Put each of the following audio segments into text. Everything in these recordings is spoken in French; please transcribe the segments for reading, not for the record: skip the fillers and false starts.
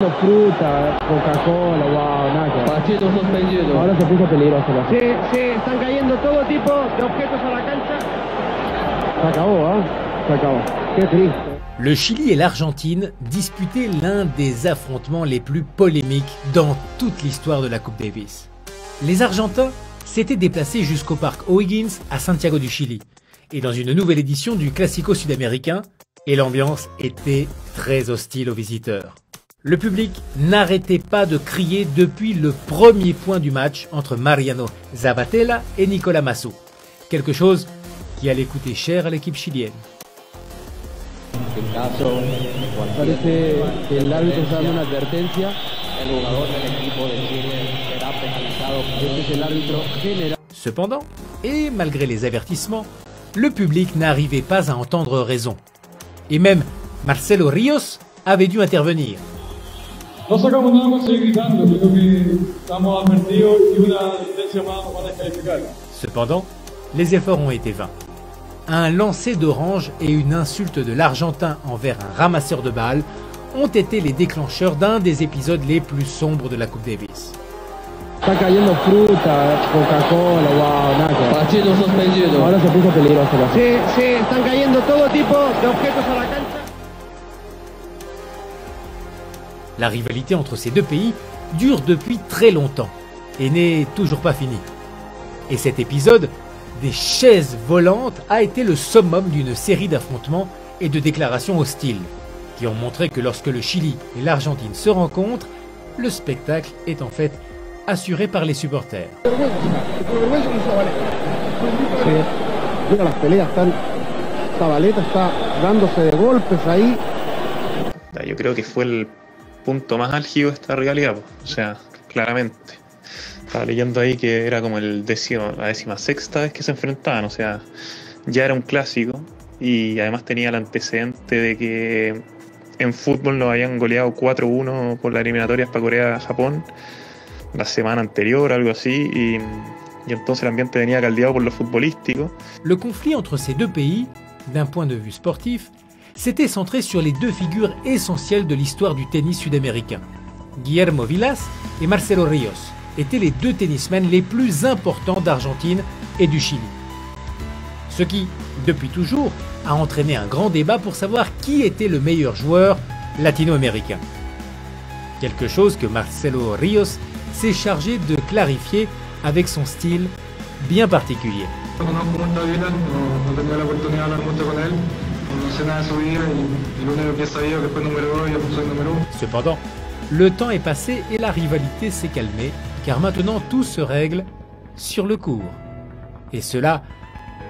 Fruta, Coca-Cola, wow, nada. Partido suspendido. Ahora se puso peligroso. Se están cayendo todo tipo de objetos a la cancha. Se acabó, ¿ah? Se acabó. Qué triste. Le Chili et l'Argentine disputaient l'un des affrontements les plus polémiques dans toute l'histoire de la Coupe Davis. Les Argentins s'étaient déplacés jusqu'au parc O'Higgins à Santiago du Chili, et dans une nouvelle édition du Classico sud-américain, et l'ambiance était très hostile aux visiteurs. Le public n'arrêtait pas de crier depuis le premier point du match entre Mariano Zabatella et Nicolás Massú, quelque chose qui allait coûter cher à l'équipe chilienne. Parece que el árbitro está dando una advertencia. El jugador del equipo de Chile será penalizado. Este es el árbitro general. Cependant, et malgré les avertissements, le public n'arrivait pas à entendre raison. Et même Marcelo Ríos avait dû intervenir. No sacamos nada con seguir gritando, creo que estamos advertidos y una advertencia más nos va a descalificar. Cependant, les efforts ont été vains. Un lancer d'orange et une insulte de l'Argentin envers un ramasseur de balles ont été les déclencheurs d'un des épisodes les plus sombres de la Coupe Davis. Está cayendo fruta, Coca-Cola, wow, nada. Partido suspendido. Ahora se puso peligroso. Se están cayendo todo tipo de objetos a la cancha. La rivalité entre ces deux pays dure depuis très longtemps et n'est toujours pas finie. Et cet épisode des chaises volantes a été le summum d'une série d'affrontements et de déclarations hostiles, qui ont montré que lorsque le Chili et l'Argentine se rencontrent, le spectacle est en fait assuré par les supporters. Mira las peleas, Zabaleta está dándose de golpes ahí. Yo creo que fue el punto más álgido de esta rivalidad, o sea, claramente. Estaba leyendo ahí que era como la 16ª vez que se enfrentaban, o sea, ya era un clásico y además tenía el antecedente de que en fútbol nos habían goleado 4-1 por las eliminatorias para Corea-Japón la semana anterior, algo así, y entonces el ambiente venía caldeado por lo futbolístico. Le conflit entre ces deux pays, d'un point de vue sportif, s'était centré sur les deux figures essentielles de l'histoire du tennis sud-américain. Guillermo Vilas et Marcelo Ríos étaient les deux tennismen les plus importants d'Argentine et du Chili. Ce qui, depuis toujours, a entraîné un grand débat pour savoir qui était le meilleur joueur latino-américain. Quelque chose que Marcelo Ríos s'est chargé de clarifier avec son style bien particulier. Cependant, le temps est passé et la rivalité s'est calmée, car maintenant tout se règle sur le court. Et cela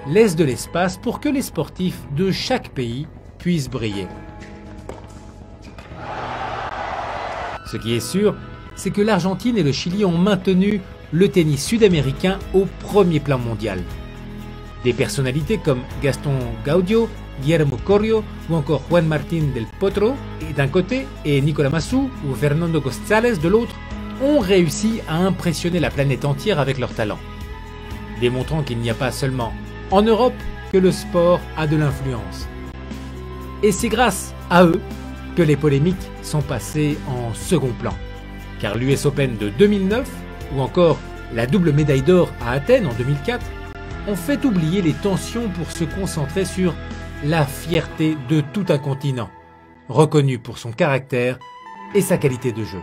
laisse de l'espace pour que les sportifs de chaque pays puissent briller. Ce qui est sûr, c'est que l'Argentine et le Chili ont maintenu le tennis sud-américain au premier plan mondial. Des personnalités comme Gaston Gaudio, Guillermo Corio ou encore Juan Martín del Potro d'un côté et Nicolás Massú ou Fernando González de l'autre ont réussi à impressionner la planète entière avec leur talent, démontrant qu'il n'y a pas seulement en Europe que le sport a de l'influence. Et c'est grâce à eux que les polémiques sont passées en second plan, car l'US Open de 2009 ou encore la double médaille d'or à Athènes en 2004 ont fait oublier les tensions pour se concentrer sur la fierté de tout un continent, reconnu pour son caractère et sa qualité de jeu.